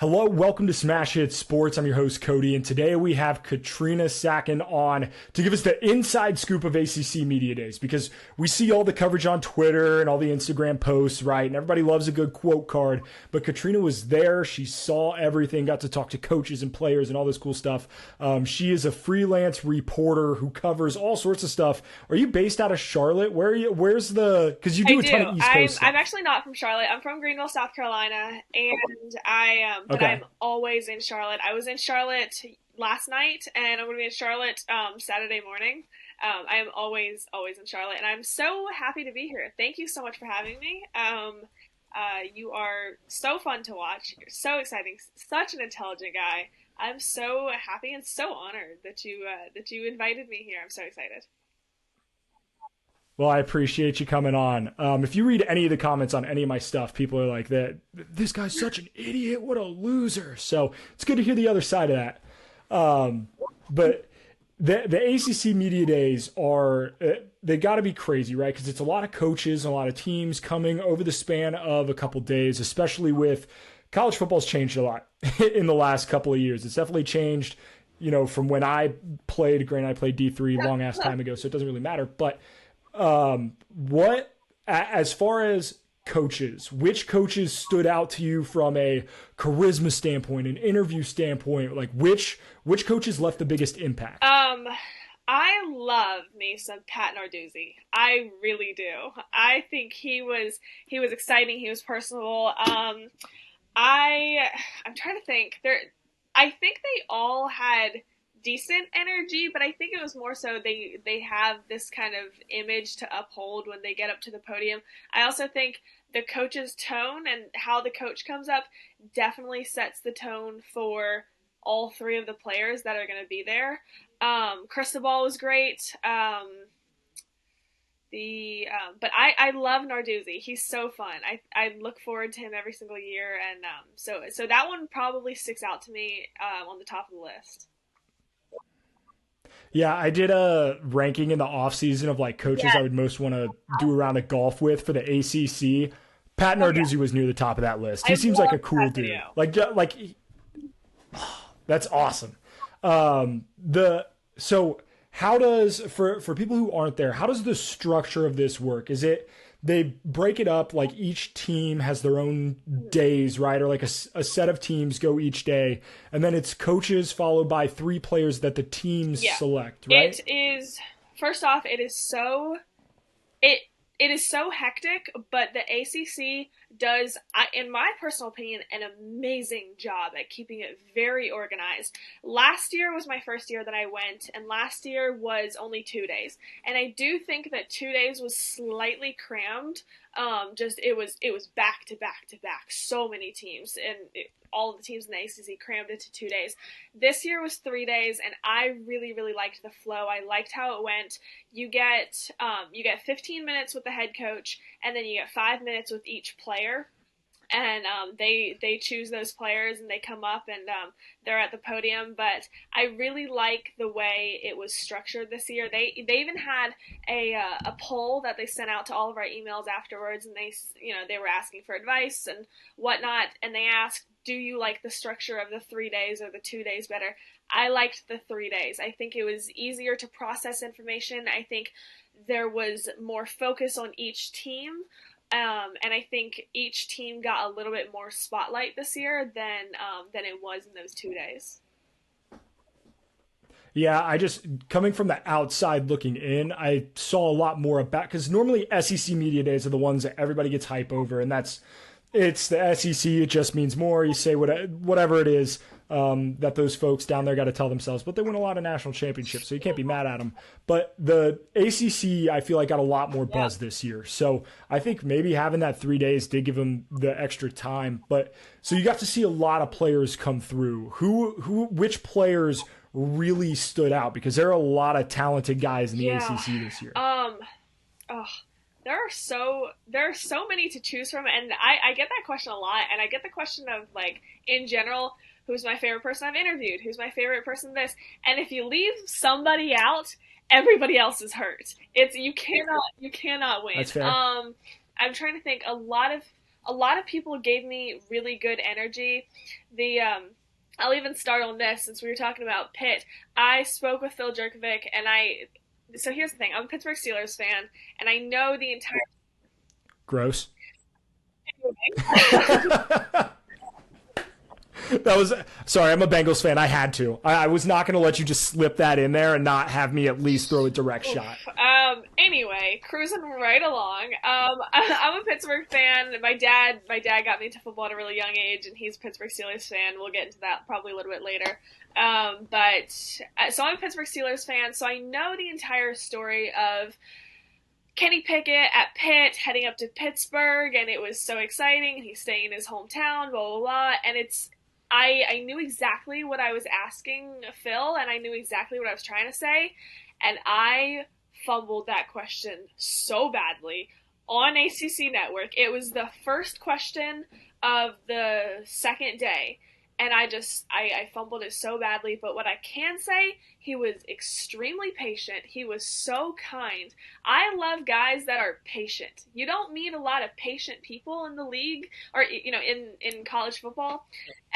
Hello, welcome to Smash Hit Sports. I'm your host, Cody, and today we have Katrina Sachon on to give us the inside scoop of ACC Media Days, because we see all the coverage on Twitter and all the Instagram posts, right? And everybody loves a good quote card, but Katrina was there. She saw everything, got to talk to coaches and players and all this cool stuff. She is a freelance reporter who covers all sorts of stuff. Are you based out of Charlotte? Where are you? Where's the, because you do a ton of East Coast stuff. I'm actually not from Charlotte. I'm from Greenville, South Carolina, and but I'm always in Charlotte. I was in Charlotte last night, and I'm going to be in Charlotte Saturday morning. I am always in Charlotte, and I'm so happy to be here. Thank you so much for having me. You are so fun to watch. You're so exciting. Such an intelligent guy. I'm so happy and so honored that you invited me here. I'm so excited. Well, I appreciate you coming on. If you read any of the comments on any of my stuff, people are like, "That this guy's such an idiot. What a loser." So it's good to hear the other side of that. But the ACC Media Days are, they got to be crazy, right? Because it's a lot of coaches, and a lot of teams coming over the span of a couple days, especially with college football's changed a lot in the last couple of years. It's definitely changed, from when I played. Granted, I played D3 long ass time ago, so it doesn't really matter. But what, as far as coaches, which coaches stood out to you from a charisma standpoint, an interview standpoint? Like which coaches left the biggest impact? I love me some Pat Narduzzi. I really do. I think he was exciting. He was personable. I'm trying to think. I think they all had decent energy, but I think it was more so they have this kind of image to uphold when they get up to the podium. I also think the coach's tone and how the coach comes up definitely sets the tone for all three of the players that are going to be there. Cristobal was great. But I love Narduzzi. He's so fun. I look forward to him every single year, and so that one probably sticks out to me on the top of the list. Yeah, I did a ranking in the off season of like coaches I would most want to do a round of golf with for the ACC. Pat Narduzzi was near the top of that list. He seems like a cool dude. That's awesome. So how does, for people who aren't there, how does the structure of this work? Is it they break it up, like each team has their own days, right? Or like a set of teams go each day, and then it's coaches followed by three players that the teams select, right? It is, first off, it is so hectic, but the ACC does, in my personal opinion, an amazing job at keeping it very organized. Last year was my first year that I went, and last year was only 2 days. And I do think that 2 days was slightly crammed. It was back to back to back. So many teams, and all of the teams in the ACC crammed into 2 days. This year was 3 days, and I really, really liked the flow. I liked how it went. You get 15 minutes with the head coach, and then you get 5 minutes with each player. And they choose those players, and they come up, and they're at the podium. But I really like the way it was structured this year. They even had a poll that they sent out to all of our emails afterwards, and they were asking for advice and whatnot. And they asked, do you like the structure of the 3 days or the 2 days better? I liked the 3 days. I think it was easier to process information. I think there was more focus on each team. And I think each team got a little bit more spotlight this year than it was in those 2 days. Yeah, I just, coming from the outside looking in, I saw a lot more about, because normally SEC Media Days are the ones that everybody gets hype over, and it's the SEC, it just means more. You say whatever it is that those folks down there got to tell themselves, but they win a lot of national championships, so you can't be mad at them. But the ACC, I feel like, got a lot more buzz this year. So I think maybe having that 3 days did give them the extra time. But so you got to see a lot of players come through. Which players really stood out? Because there are a lot of talented guys in the ACC this year. There are so many to choose from, and I get that question a lot, and I get the question of, like, in general, who's my favorite person I've interviewed, who's my favorite person this, and if you leave somebody out, everybody else is hurt. You cannot win. That's fair. I'm trying to think. A lot a lot of people gave me really good energy. The I'll even start on this since we were talking about Pitt. I spoke with Phil Jerkovic, and so here's the thing. I'm a Pittsburgh Steelers fan, and I know the entire. Gross. That was sorry. I'm a Bengals fan. I had to. I was not going to let you just slip that in there and not have me at least throw a direct shot. Anyway, cruising right along. I'm a Pittsburgh fan. My dad got me into football at a really young age, and he's a Pittsburgh Steelers fan. We'll get into that probably a little bit later. So I'm a Pittsburgh Steelers fan. So I know the entire story of Kenny Pickett at Pitt heading up to Pittsburgh, and it was so exciting. And he's staying in his hometown, blah blah blah. And I knew exactly what I was asking Phil, and I knew exactly what I was trying to say, and I fumbled that question so badly on ACC Network. It was the first question of the second day, and I fumbled it so badly. But what I can say, he was extremely patient. He was so kind. I love guys that are patient. You don't meet a lot of patient people in the league, or in college football.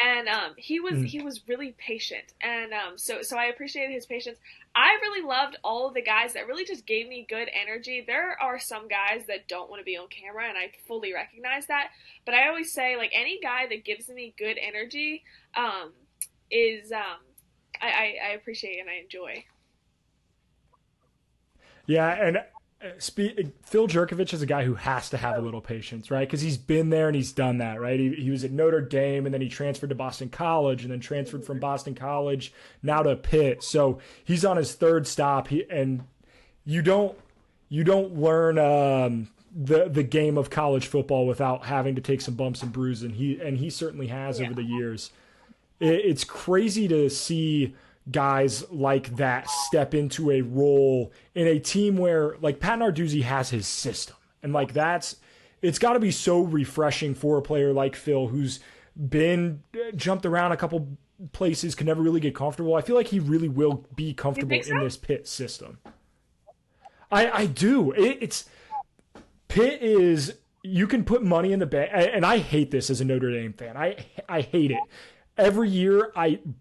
And he was really patient, and so I appreciated his patience. I really loved all of the guys that really just gave me good energy. There are some guys that don't want to be on camera, and I fully recognize that. But I always say, like, any guy that gives me good energy is I appreciate and I enjoy. Yeah, and Phil Jerkovic is a guy who has to have a little patience, right? Because he's been there and he's done that, right? He was at Notre Dame, and then he transferred to Boston College, and then transferred from Boston College now to Pitt. So he's on his third stop. And you don't learn the game of college football without having to take some bumps and bruises, and he certainly has over the years. It's crazy to see guys like that step into a role in a team where, like, Pat Narduzzi has his system, and like it's got to be so refreshing for a player like Phil, who's been jumped around a couple places, can never really get comfortable. I feel like he really will be comfortable in this Pitt system. I do. Pitt is, you can put money in the bank, and I hate this as a Notre Dame fan. I hate it. Every year,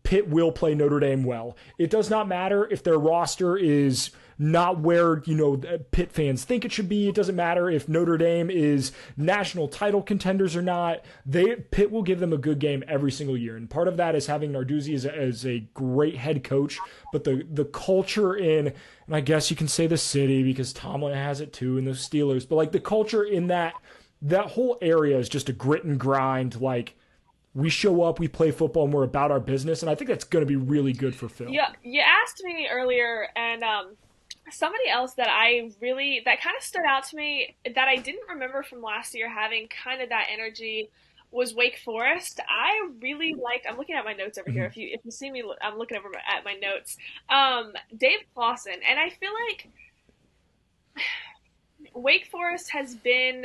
Pitt will play Notre Dame well. It does not matter if their roster is not where Pitt fans think it should be. It doesn't matter if Notre Dame is national title contenders or not. Pitt will give them a good game every single year, and part of that is having Narduzzi as a great head coach. But the culture and I guess you can say the city, because Tomlin has it too, and the Steelers. But like, the culture in that whole area is just a grit and grind. Like, we show up, we play football, and we're about our business, and I think that's going to be really good for Phil. Yeah, you asked me earlier, and somebody else that kind of stood out to me that I didn't remember from last year having kind of that energy was Wake Forest. I really liked. I'm looking at my notes over here. If you see me, I'm looking over at my notes. Dave Clawson, and I feel like Wake Forest has been.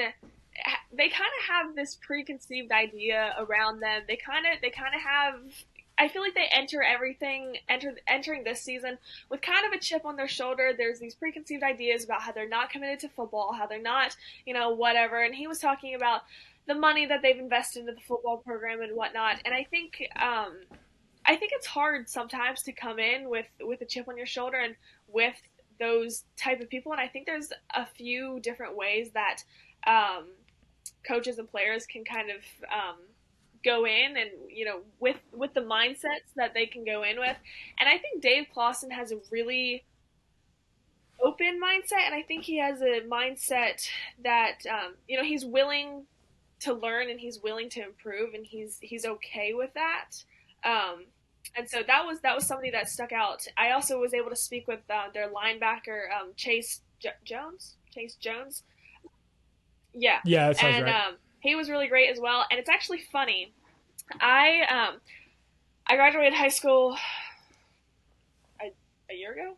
They kind of have this preconceived idea around them. They kind of have. I feel like they entering this season with kind of a chip on their shoulder. There's these preconceived ideas about how they're not committed to football, how they're not, whatever. And he was talking about the money that they've invested into the football program and whatnot. And I think it's hard sometimes to come in with a chip on your shoulder and with those type of people. And I think there's a few different ways that coaches and players can kind of go in and with the mindsets that they can go in with. And I think Dave Clawson has a really open mindset, and I think he has a mindset that he's willing to learn and he's willing to improve, and he's okay with that. And so that was somebody that stuck out. I also was able to speak with their linebacker Chase Jones. Yeah, that sounds right. He was really great as well. And it's actually funny. I graduated high school a year ago.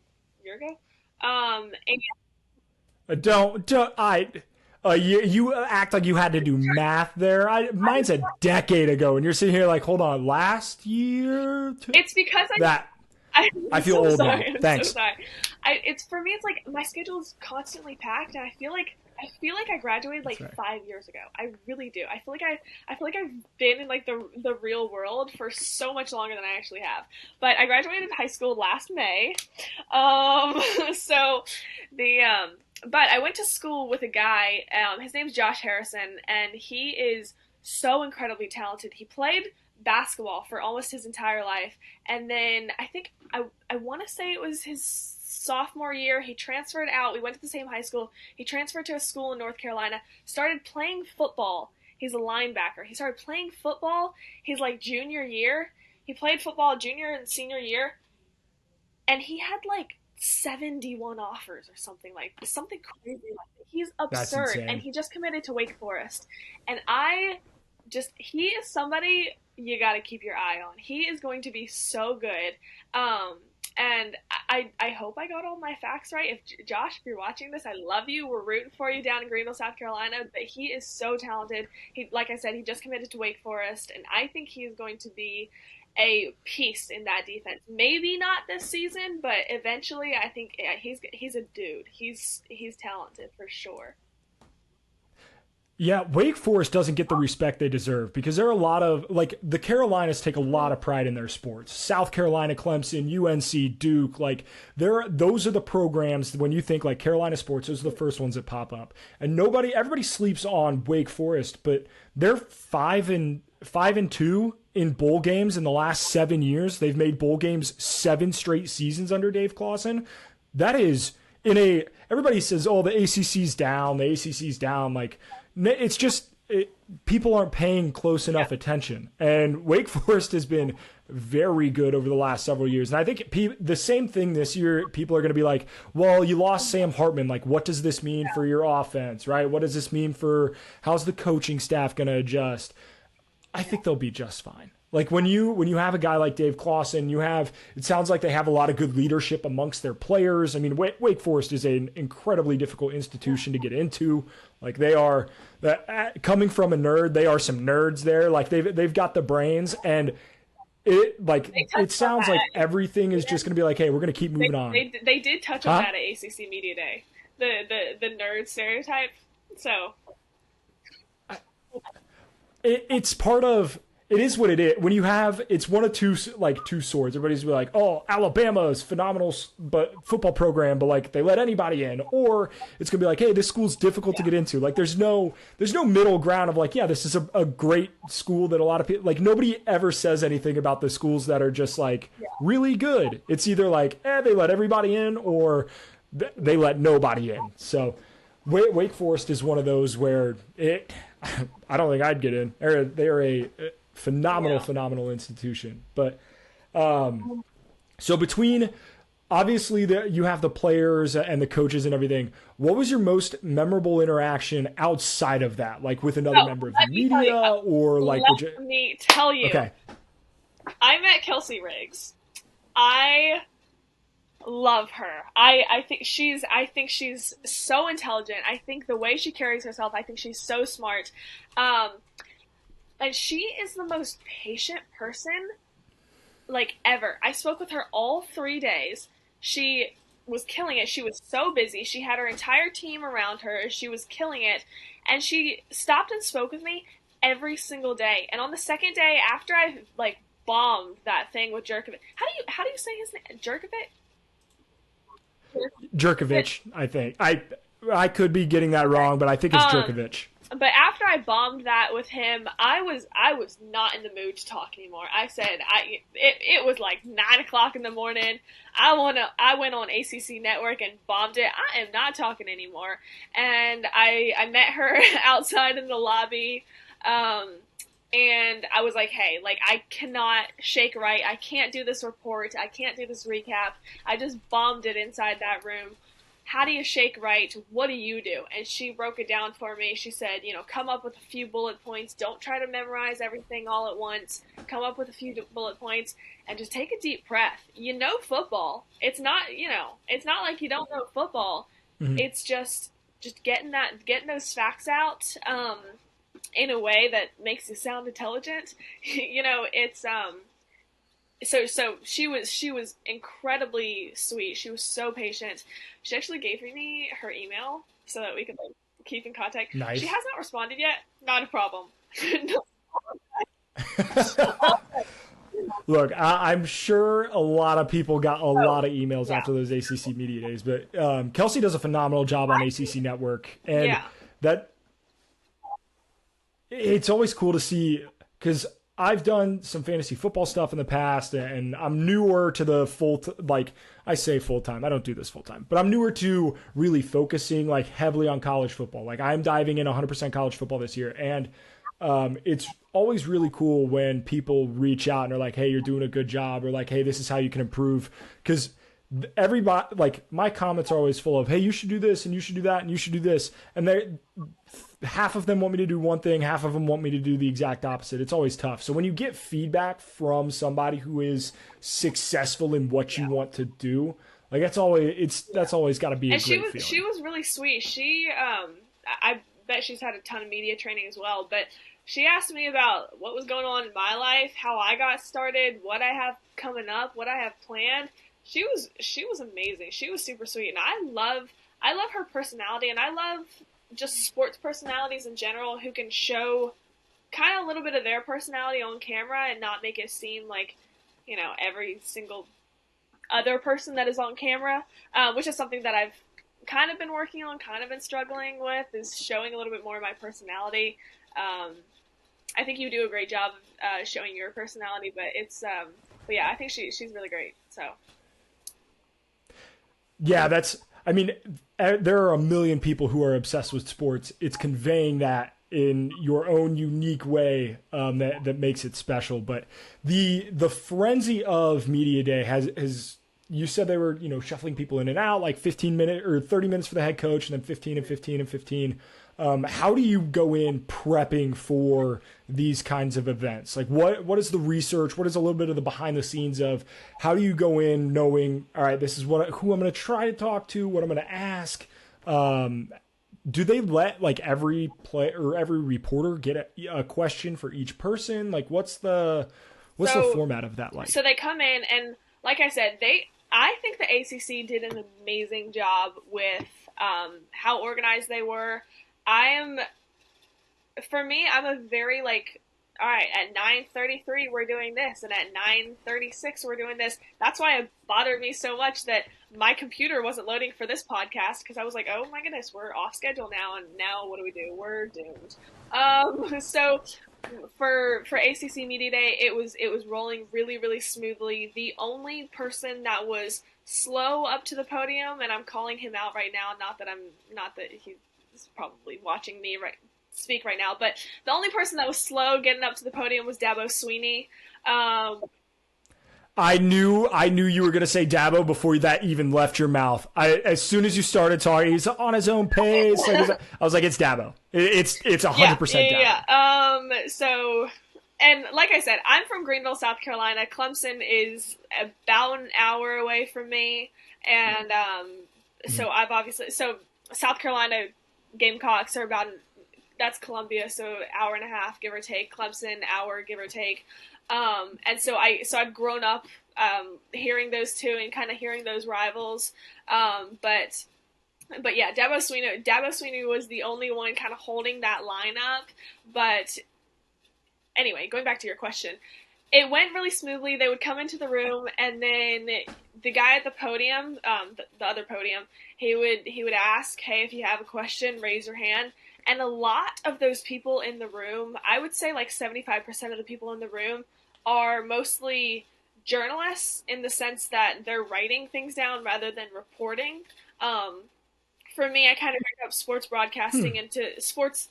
You act like you had to do math there. Mine's a decade ago, and you're sitting here like, hold on, last year? It's because I feel old now. Thanks. So sorry. It's for me. It's like my schedule is constantly packed, and I feel like I feel like I graduated That's like right. 5 years ago. I really do. I feel like I've been in like the real world for so much longer than I actually have. But I graduated high school last May. So the but I went to school with a guy. His name's Josh Harrison, and he is so incredibly talented. He played basketball for almost his entire life, and then I want to say it was his sophomore year he transferred out. We went to the same high school. He transferred to a school in North Carolina, started playing football. He's a linebacker. He started playing football his like junior year. He played football junior and senior year, and he had like 71 offers or something crazy like that. He's That's absurd, and insane. he just committed to Wake Forest. And he is somebody you got to keep your eye on. He is going to be so good. And I hope I got all my facts right. If Josh, if you're watching this, I love you. We're rooting for you down in Greenville, South Carolina. But he is so talented. He, like I said, he just committed to Wake Forest, and I think he is going to be a piece in that defense. Maybe not this season, but eventually, I think yeah, he's a dude. He's talented for sure. Yeah, Wake Forest doesn't get the respect they deserve because there are a lot of like the Carolinas take a lot of pride in their sports. South Carolina, Clemson, UNC, Duke, like those are the programs when you think like Carolina sports, those are the first ones that pop up. And everybody sleeps on Wake Forest, but they're 5-2 in bowl games in the last 7 years. They've made bowl games 7 straight seasons under Dave Clawson. That is in a everybody says, oh, the ACC's down, the ACC's down. Like it's just people aren't paying close Yeah. enough attention. And Wake Forest has been very good over the last several years. And I think the same thing this year, people are going to be like, well, you lost Sam Hartman. Like, what does this mean for your offense, right? What does this mean for how's the coaching staff going to adjust? I think they'll be just fine. Like when you have a guy like Dave Clawson, it sounds like they have a lot of good leadership amongst their players. I mean, Wake Forest is an incredibly difficult institution to get into. Like coming from a nerd, they are some nerds there. Like they've got the brains, and They it touched on sounds like that. everything is just going to be like, hey, we're going to keep moving on, They did touch on huh? that at ACC Media Day. The nerd stereotype. So It's part of it is what it is. When you have it's one of two swords. Everybody's be like, oh, Alabama's phenomenal but football program, but like they let anybody in, or it's gonna be like, hey, this school's difficult to get into. Like there's no middle ground of like, yeah, this is a great school that a lot of people like. Nobody ever says anything about the schools that are just like really good. It's either like, they let everybody in, or they let nobody in. So Wake Forest is one of those where I don't think I'd get in. They're a phenomenal, yeah. phenomenal institution. But so between obviously you have the players and the coaches and everything. What was your most memorable interaction outside of that, like with another Oh, member of the let me tell you. media or like would you? Let me tell you. Okay, I met Kelsey Riggs. I love her. I think she's so intelligent. I think the way she carries herself, I think she's so smart. Um, and she is the most patient person like ever. I spoke with her all 3 days. She was killing it. She was so busy. She had her entire team around her. She was killing it. And she stopped and spoke with me every single day. And on the second day after I like bombed that thing with Jerkovic. How do you say his name? Jerkovic? Djurkovic. I think I could be getting that wrong, but I think it's Um, Djurkovic. but after I bombed that with him, I was not in the mood to talk anymore. I said it was like 9 o'clock in the morning. I went on ACC Network and bombed it. I am not talking anymore. And I met her outside in the lobby. And I was like, hey, like I cannot shake right. I can't do this report. I can't do this recap. I just bombed it inside that room. How do you shake right? What do you do? And she broke it down for me. She said, come up with a few bullet points. Don't try to memorize everything all at once. Come up with a few bullet points and just take a deep breath. You know football. It's not like you don't know football. Mm-hmm. It's just getting those facts out in a way that makes you sound intelligent. It's so she was incredibly sweet. She was so patient. She actually gave me her email so that we could like keep in contact. She Nice. has not responded yet. Not a problem. Look, I'm sure a lot of people got a Oh, lot of emails yeah. after those ACC Media Days, but Kelsey does a phenomenal job on ACC Network, and Yeah. that it's always cool to see because I've done some fantasy football stuff in the past, and I'm newer to the like I say full time. I don't do this full time, but I'm newer to really focusing like heavily on college football. Like I'm diving in 100% college football this year, and it's always really cool when people reach out and are like, "Hey, you're doing a good job," or like, "Hey, this is how you can improve," because everybody like my comments are always full of, "Hey, you should do this and you should do that and you should do this," and they half of them want me to do one thing, half of them want me to do the exact opposite. It's always tough. So when you get feedback from somebody who is successful in what you Yeah. want to do, like that's always got to be a And great she feeling. was really sweet. I bet she's had a ton of media training as well, but she asked me about what was going on in my life, how I got started, what I have coming up, what I have planned. She was amazing. She was super sweet, and I love her personality, and I love just sports personalities in general who can show kind of a little bit of their personality on camera and not make it seem like, every single other person that is on camera, which is something that I've kind of been working on, kind of been struggling with, is showing a little bit more of my personality. Um, I think you do a great job of showing your personality, but yeah, I think she's really great. So Yeah, I mean, there are a million people who are obsessed with sports. It's conveying that in your own unique way that makes it special. But the frenzy of media day has you said they were shuffling people in and out like 15 minutes or 30 minutes for the head coach and then 15 and 15 and 15. How do you go in prepping for these kinds of events? Like what is the research? What is a little bit of the behind the scenes of how do you go in knowing, all right, this is who I'm going to try to talk to, what I'm going to ask. Do they let like every player or every reporter get a question for each person? Like what's the so format of that so like? they come in, and like I said, I think the ACC did an amazing job with how organized they were. I am For me, I'm a very like, all right, at 9:33 we're doing this, and at 9:36 we're doing this. That's why it bothered me so much that my computer wasn't loading for this podcast, because I was like, oh my goodness, we're off schedule now, and now what do we do? We're doomed. So for ACC Media Day, it was rolling really really smoothly. The only person that was slow up to the podium, and I'm calling him out right now, not that he's probably watching me right speak right now, but the only person that was slow getting up to the podium was Dabo Sweeney. Um, I knew you were gonna say Dabo before that even left your mouth. As soon as you started talking, he's on his own pace. I was like, it's Dabo. It's a yeah, hundred percent yeah, Dabo. yeah. So, and like I said, I'm from Greenville, South Carolina. Clemson is about an hour away from me, and so I've obviously South Carolina Gamecocks are that's Columbia, so hour and a half, give or take. Clemson, hour, give or take. And I've grown up hearing those two and kind of hearing those rivals. But yeah, Dabo Sweeney was the only one kind of holding that lineup. But anyway, going back to your question, it went really smoothly. They would come into the room, and then the guy at the podium, the other podium, he would ask, "Hey, if you have a question, raise your hand." And a lot of those people in the room, I would say like 75% of the people in the room, are mostly journalists in the sense that they're writing things down rather than reporting. Um, for me, I kind of break up sports broadcasting into sports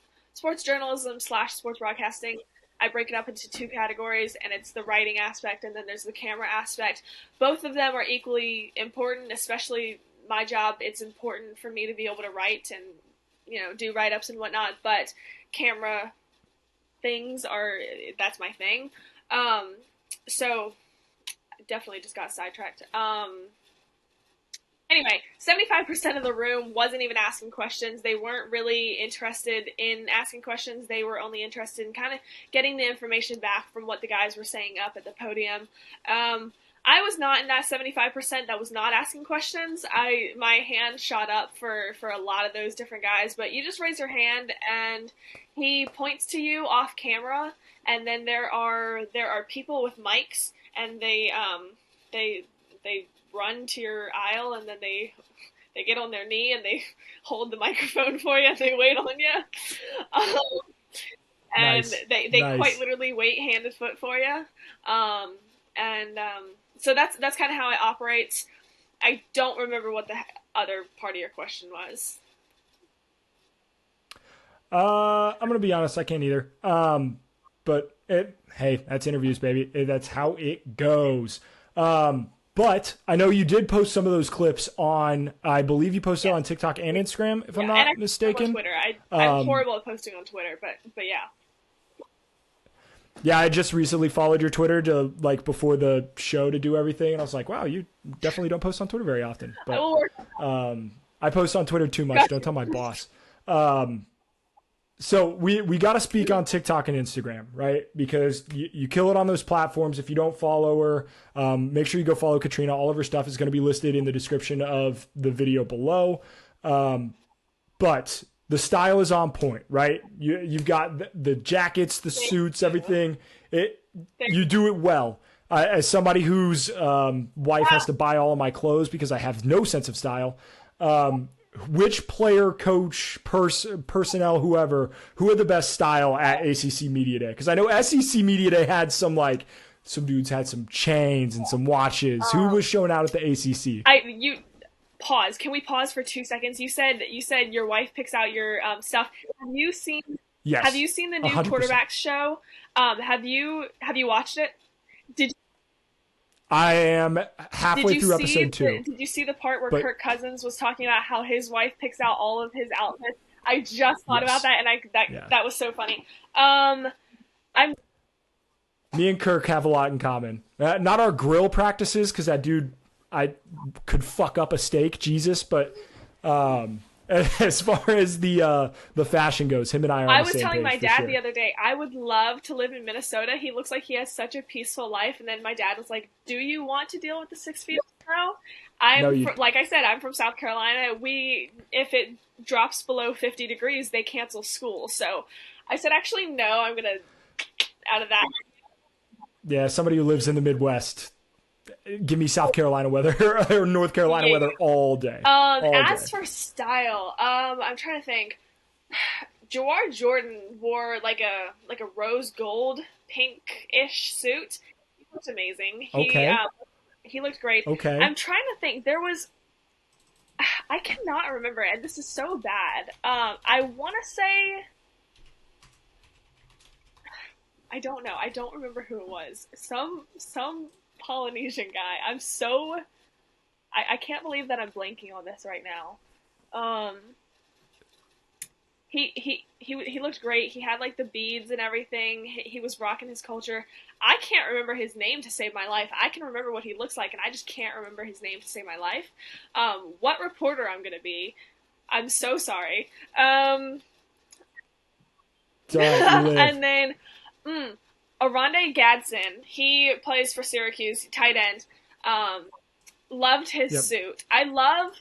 journalism slash sports broadcasting. I break it up into two categories, and it's the writing aspect, and then there's the camera aspect. Both of them are equally important, especially my job. It's important for me to be able to write and do write ups and whatnot, but camera things are that's my thing. Um, so definitely just got sidetracked. Anyway, 75% of the room wasn't even asking questions. They weren't really interested in asking questions. They were only interested in kind of getting the information back from what the guys were saying up at the podium. I was not in that 75% that was not asking questions. My hand shot up for a lot of those different guys, but you just raise your hand and he points to you off camera, and then there are people with mics, and they run to your aisle, and then they get on their knee and they hold the microphone for you and they wait on you. And Nice. they quite Nice. literally wait hand and foot for you. And so that's kind of how it operates. I don't remember what the other part of your question was. I'm gonna be honest, I can't either. But hey, that's interviews, baby. That's how it goes. But I know you did post some of those clips on, I believe you posted on TikTok and Instagram, if I'm And not mistaken. On Twitter. I'm horrible at posting on Twitter, but yeah. Yeah, I just recently followed your Twitter to like before the show to do everything, and I was like, wow, you definitely don't post on Twitter very often. I will But work. I post on Twitter too much. Don't tell my boss. So we got to speak on TikTok and Instagram, right? Because you kill it on those platforms. If you don't follow her, make sure you go follow Katrina. All of her stuff is going to be listed in the description of the video below. But the style is on point, right? You've got the jackets, the suits, everything. You do it well. As somebody whose wife has to buy all of my clothes because I have no sense of style, which player, coach, personnel, who had the best style at ACC Media Day? Because I know SEC Media Day had some dudes had some chains and some watches. Who was shown out at the ACC? Pause. Can we pause for 2 seconds? You said your wife picks out your stuff. Have you seen? Yes. Have you seen the new 100%. Quarterbacks show? Have you watched it? I am halfway through episode 2. Did you see the part where Kirk Cousins was talking about how his wife picks out all of his outfits? I just thought about that, and that was so funny. Me and Kirk have a lot in common. Not our grill practices, because that dude, I could fuck up a steak, Jesus. But as far as the fashion goes, him and I are on the same page. I was telling my dad the other day, I would love to live in Minnesota. He looks like he has such a peaceful life. And then my dad was like, "Do you want to deal with the 6 feet of snow?" Like I said, I'm from South Carolina. If it drops below 50 degrees, they cancel school. So I said, actually, no, I'm gonna out of that. Yeah, somebody who lives in the Midwest. Give me South Carolina weather or North Carolina weather all day. As for style, I'm trying to think. Jawar Jordan wore like a rose gold pink-ish suit. He looked amazing. He looked great. Okay. I'm trying to think. I cannot remember it. This is so bad. I want to say. I don't know. I don't remember who it was. Some Polynesian guy. I can't believe that I'm blanking on this right now. He looked great. He had like the beads and everything. He was rocking his culture. I can't remember his name to save my life. I can remember what he looks like, and I just can't remember his name to save my life. What reporter I'm gonna be? I'm so sorry. Don't live. And then. Aronde Gadsden, he plays for Syracuse, tight end. Loved his suit. I don't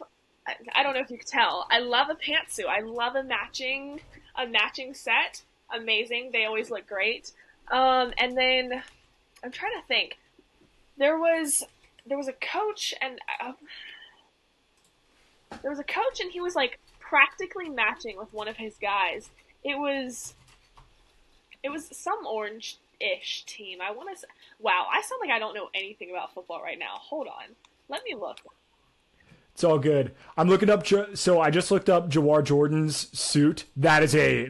know if you could tell, I love a pantsuit. I love a matching set. Amazing. They always look great. And then, I'm trying to think. There was a coach, and he was like practically matching with one of his guys. It was some orange-ish team. I want to say, wow, I sound like I don't know anything about football right now. Hold on. Let me look. It's all good. I'm looking up. So I just looked up Jawar Jordan's suit. That is a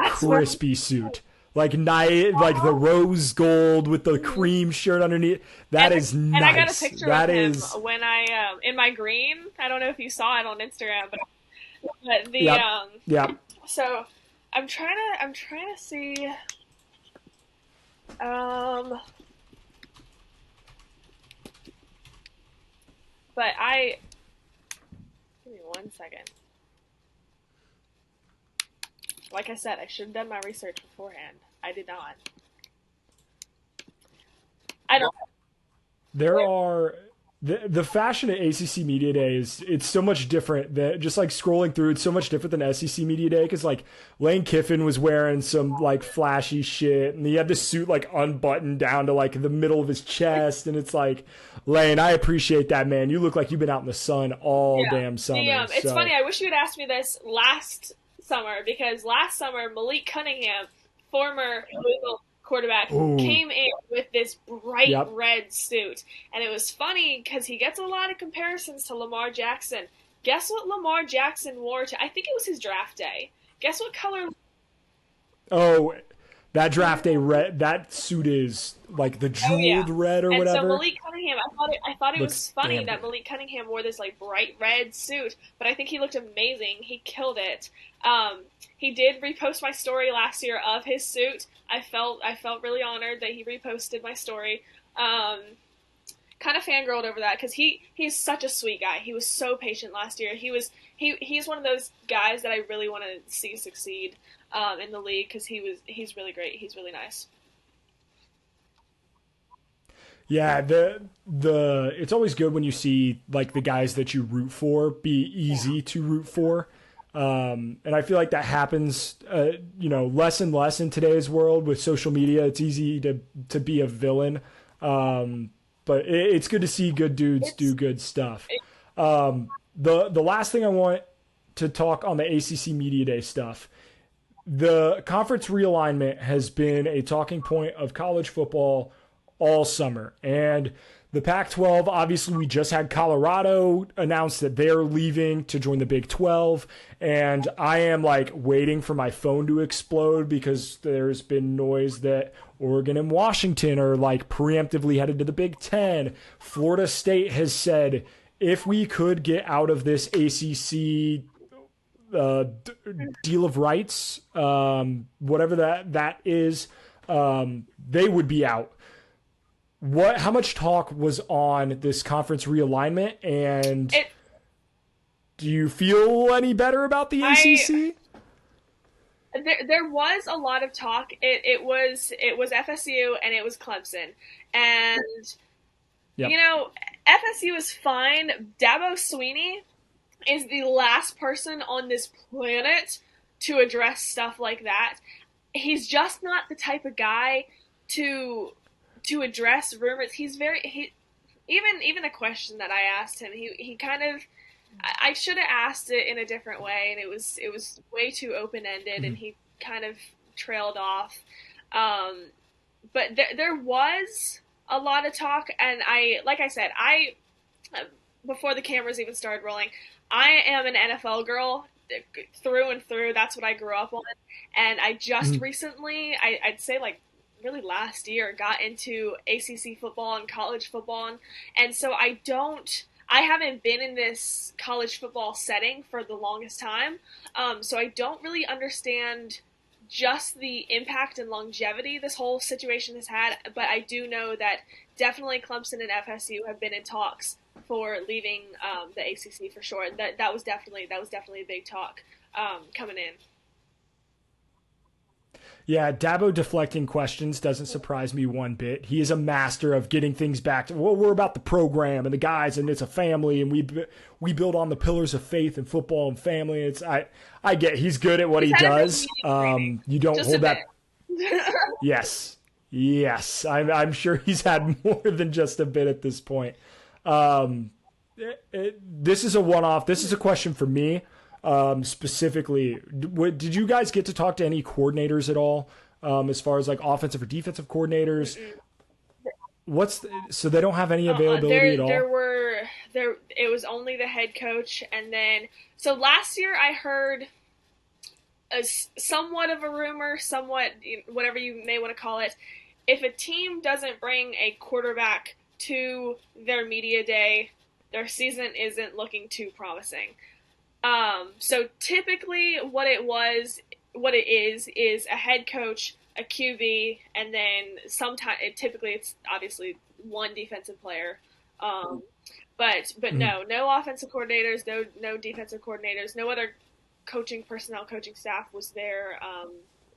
crispy suit. Like the rose gold with the cream shirt underneath. That is nice. And I got a picture of him when I in my green. I don't know if you saw it on Instagram, but So I'm trying to see. But give me 1 second. Like I said, I should have done my research beforehand. I did not. I don't. There are the fashion at ACC Media Day is it's so much different that just like scrolling through it's so much different than SEC Media Day because like Lane Kiffin was wearing some like flashy shit and he had this suit like unbuttoned down to like the middle of his chest and it's like Lane, I appreciate that, man. You look like you've been out in the sun all Yeah. damn summer. It's So funny. I wish you had asked me this last summer because last summer Malik Cunningham, former Louisville quarterback, ooh, came in with this bright yep. red suit, and it was funny because he gets a lot of comparisons to Lamar Jackson. Guess what Lamar Jackson wore to? I think it was his draft day. Guess what color? Oh, that draft day red that suit is like the Oh yeah. jeweled red or And so whatever. Malik Cunningham, I thought it Looks was funny damn that good. Malik Cunningham wore this like bright red suit, but I think he looked amazing. He killed it. He did repost my story last year of his suit. I felt really honored that he reposted my story. Um, Kind of fangirled over that because he's such a sweet guy. He was so patient last year. He's one of those guys that I really want to see succeed in the league because he's really great. He's really nice. Yeah, the it's always good when you see like the guys that you root for be easy to root for. And I feel like that happens, less and less in today's world with social media. It's easy to be a villain, but it's good to see good dudes do It's good stuff. The last thing I want to talk on the ACC Media Day stuff. The conference realignment has been a talking point of college football all summer. And the Pac 12, obviously, we just had Colorado announce that they're leaving to join the Big 12. And I am like waiting for my phone to explode because there's been noise that Oregon and Washington are like preemptively headed to the Big 10. Florida State has said, if we could get out of this ACC deal of rights, whatever that is, they would be out. How much talk was on this conference realignment, and it. do you feel any better about the I ACC? there was a lot of talk. It was FSU and it was Clemson, and Yep. you know FSU is fine. Dabo Sweeney is the last person on this planet to address stuff like that. He's just not the type of guy to address rumors. Even a question that I asked him, he kind of I should have asked it in a different way, and it was way too open ended, and Mhm. he kind of trailed off. But there was a lot of talk, and like I said, before the cameras even started rolling, I am an NFL girl through and through. That's what I grew up on, and I just Mhm. recently, I'd say like really last year, got into ACC football and college football, and so I haven't been in this college football setting for the longest time, so I don't really understand just the impact and longevity this whole situation has had. But I do know that definitely Clemson and FSU have been in talks for leaving the ACC for sure. That was definitely a big talk coming in. Yeah, Dabo deflecting questions doesn't surprise me one bit. He is a master of getting things back to, well, we're about the program and the guys, and it's a family, and we build on the pillars of faith and football and family. I get he's good at what He's he had a bit of does. media training, You don't just a hold bit. that. Yes, yes. I'm sure he's had more than just a bit at this point. Um, this is a one-off. This is a question for me, specifically. Did you guys get to talk to any coordinators at all, as far as like offensive or defensive coordinators? Mm-mm. So they don't have any Uh-uh. availability at There all? were there. It was only the head coach, and then so last year I heard somewhat of a rumor, somewhat whatever you may want to call it. If a team doesn't bring a quarterback to their media day, their season isn't looking too promising. So typically, what it is a head coach, a QB, and then sometimes typically it's obviously one defensive player. Um, but Mhm. no offensive coordinators, no defensive coordinators, no other coaching personnel, coaching staff was there.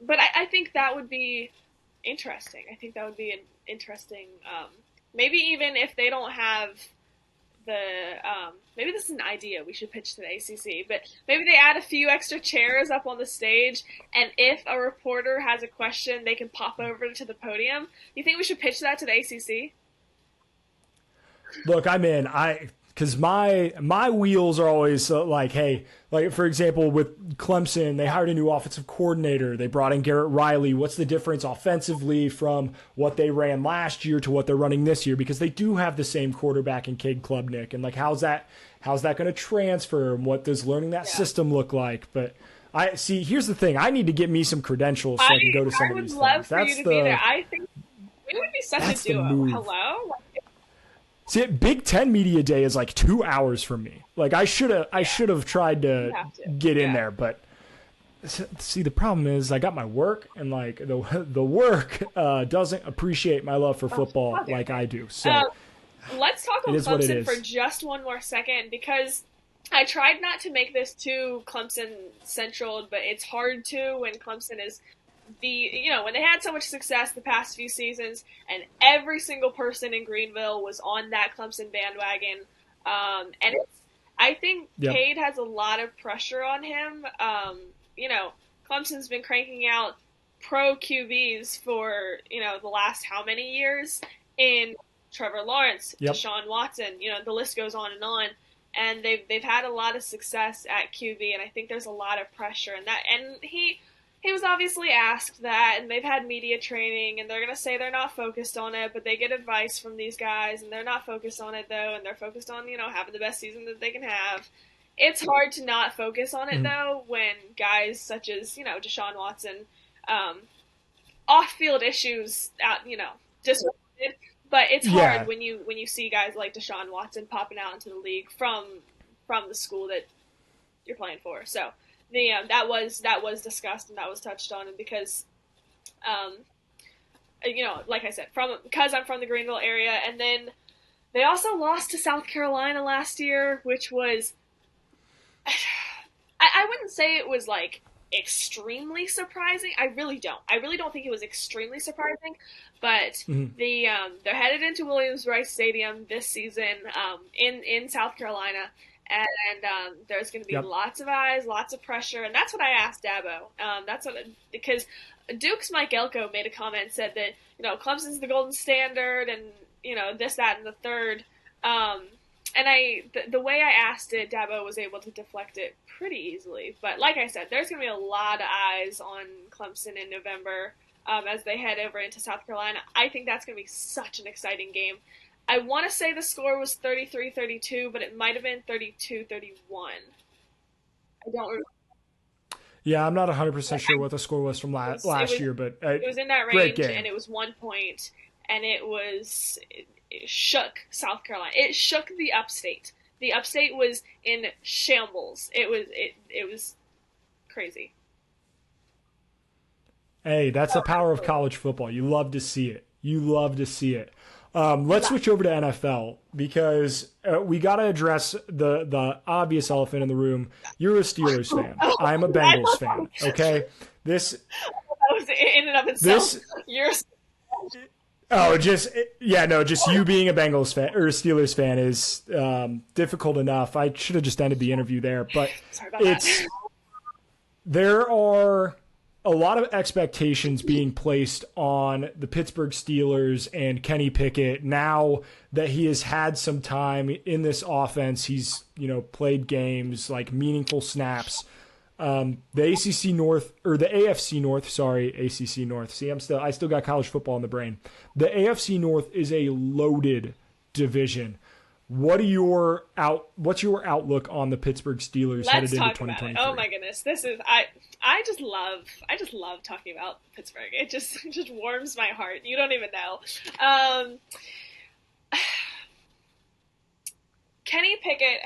But I think that would be interesting. I think that would be an interesting maybe even if they don't have maybe this is an idea we should pitch to the ACC, but maybe they add a few extra chairs up on the stage, and if a reporter has a question, they can pop over to the podium. You think we should pitch that to the ACC? Look, I'm in. Because my wheels are always like, hey, like for example with Clemson, they hired a new offensive coordinator. They brought in Garrett Riley. What's the difference offensively from what they ran last year to what they're running this year? Because they do have the same quarterback in Cade Klubnik, and like how's that going to transfer? And what does learning that system look like? But I see. Here's the thing. I need to get me some credentials so I can go to some of these things. I would love for you to be there. I think we would be such a duo. Hello. See, Big Ten Media Day is like 2 hours from me. Like I should have tried to get in there, but see, the problem is I got my work, and like the work doesn't appreciate my love for football like I do. So let's talk about Clemson for just one more second, because I tried not to make this too Clemson central, but it's hard to when Clemson is when they had so much success the past few seasons, and every single person in Greenville was on that Clemson bandwagon. I think Cade has a lot of pressure on him. Clemson's been cranking out pro QBs for, the last how many years in Trevor Lawrence, Deshaun Watson, the list goes on. And they've had a lot of success at QB, and I think there's a lot of pressure in that. And he was obviously asked that, and they've had media training, and they're going to say they're not focused on it, but they get advice from these guys, and they're not focused on it, though, and they're focused on, having the best season that they can have. It's hard to not focus on it, though, when guys such as, Deshaun Watson, off-field issues, disrupted, but it's hard when you see guys like Deshaun Watson popping out into the league from the school that you're playing for, so... that was discussed and that was touched on, and because, like I said, because I'm from the Greenville area, and then they also lost to South Carolina last year, which was, I wouldn't say it was like extremely surprising. I really don't think it was extremely surprising, but they're headed into Williams-Brice Stadium this season, in South Carolina. And there's going to be lots of eyes, lots of pressure, and that's what I asked Dabo. Because Duke's Mike Elko made a comment, said that Clemson's the golden standard, and this, that, and the third. And the way I asked it, Dabo was able to deflect it pretty easily. But like I said, there's going to be a lot of eyes on Clemson in November as they head over into South Carolina. I think that's going to be such an exciting game. I want to say the score was 33-32, but it might have been 32-31. I don't remember. Yeah, I'm not 100% sure what the score was from last year, but it was in that range, and it was 1 point, and it shook South Carolina. It shook the upstate. The upstate was in shambles. It was crazy. Hey, that's the power of college football. You love to see it. Let's switch over to NFL, because we got to address the obvious elephant in the room. You're a Steelers fan. I'm a Bengals fan. Okay, this was in and of itself. Just you being a Bengals fan or a Steelers fan is difficult enough. I should have just ended the interview there, but there are a lot of expectations being placed on the Pittsburgh Steelers and Kenny Pickett now that he has had some time in this offense. He's, played games, like meaningful snaps. The ACC North, or the AFC North, sorry, ACC North. See, I still got college football in the brain. The AFC North is a loaded division. What's your outlook on the Pittsburgh Steelers headed into 2023? Oh my goodness, this is I just love talking about Pittsburgh. It just warms my heart. You don't even know. Kenny Pickett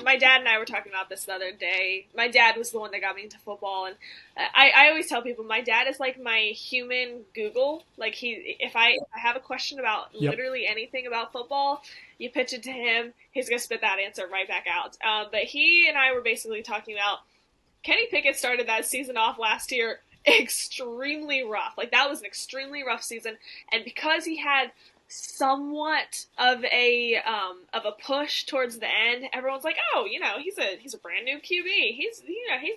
my dad and I were talking about this the other day. My dad was the one that got me into football, and I always tell people my dad is like my human Google. Like if I have a question about literally anything about football, you pitch it to him, he's gonna spit that answer right back out. But he and I were basically talking about Kenny Pickett started that season off last year extremely rough. Like that was an extremely rough season, and because he had somewhat of a push towards the end. Everyone's like, oh, he's a brand new QB. He's